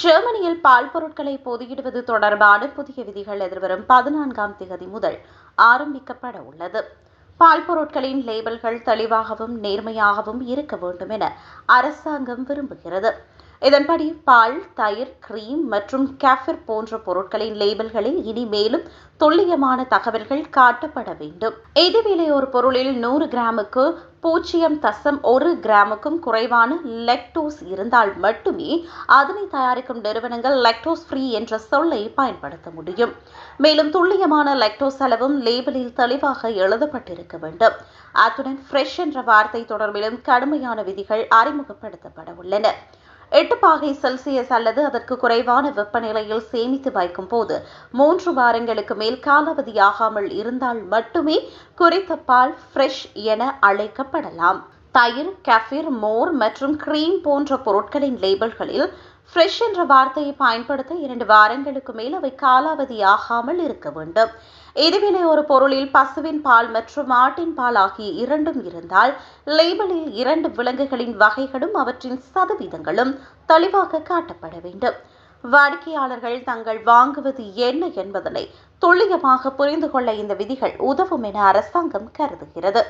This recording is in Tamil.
ஜெர்மனியில் பால் பொருட்களை பொதியிடுவது தொடர்பான புதிய விதிகள் எதிர்வரும் 14ஆம் தேதி முதல் ஆரம்பிக்கப்பட உள்ளது. பால் பொருட்களின் லேபிள்கள் தெளிவாகவும் நேர்மையாகவும் இருக்க வேண்டும் என அரசாங்கம் விரும்புகிறது. இதன்படி பால், தயிர், கிரீம் மற்றும் கெஃபிர் போன்ற பொருட்களின் லேபிள்களில் இனி மேலும் துல்லியமான தகவல்கள் காட்டப்பட வேண்டும். இதேவேளை ஒரு பொருளில் 100 கிராமுக்கு 0.1 கிராமுக்கும் குறைவான லெக்டோஸ் இருந்தால் மட்டுமே அதனை தயாரிக்கும் நிறுவனங்கள் லெக்டோஸ் ஃப்ரீ என்ற சொல்லை பயன்படுத்த முடியும். மேலும் துல்லியமான லெக்டோஸ் அளவும் லேபிளில் தெளிவாக எழுதப்பட்டிருக்க வேண்டும். அத்துடன் ஃப்ரெஷ் என்ற வார்த்தை தொடர்பிலும் கடுமையான விதிகள் அறிமுகப்படுத்தப்பட உள்ளன. 8 பாகை செல்சியஸ் அல்லது அதற்கு குறைவான வெப்பநிலையில் சேமித்து வைக்கும் போது 3 வாரங்களுக்கு மேல் காலாவதியாகாமல் இருந்தால் மட்டுமே குறித்த பால் ஃப்ரெஷ் என அழைக்கப்படலாம். தயிர், கெஃபிர், மோர் மற்றும் கிரீம் போன்ற பொருட்களின் லேபிள்களில் ஃப்ரெஷ் என்ற வார்த்தையை பயன்படுத்த 2 வாரங்களுக்கு மேல் அவை காலாவதியாகாமல் இருக்க வேண்டும். இதுவேளை ஒரு பொருளில் பசுவின் பால் மற்றும் ஆட்டின் பால் ஆகிய இரண்டும் இருந்தால் லேபிளில் 2 விலங்குகளின் வகைகளும் அவற்றின் சதவீதங்களும் தெளிவாக காட்டப்பட வேண்டும். வாடிக்கையாளர்கள் தங்கள் வாங்குவது என்ன என்பதனை துல்லியமாக புரிந்து கொள்ள இந்த விதிகள் உதவும் என அரசாங்கம் கருதுகிறது.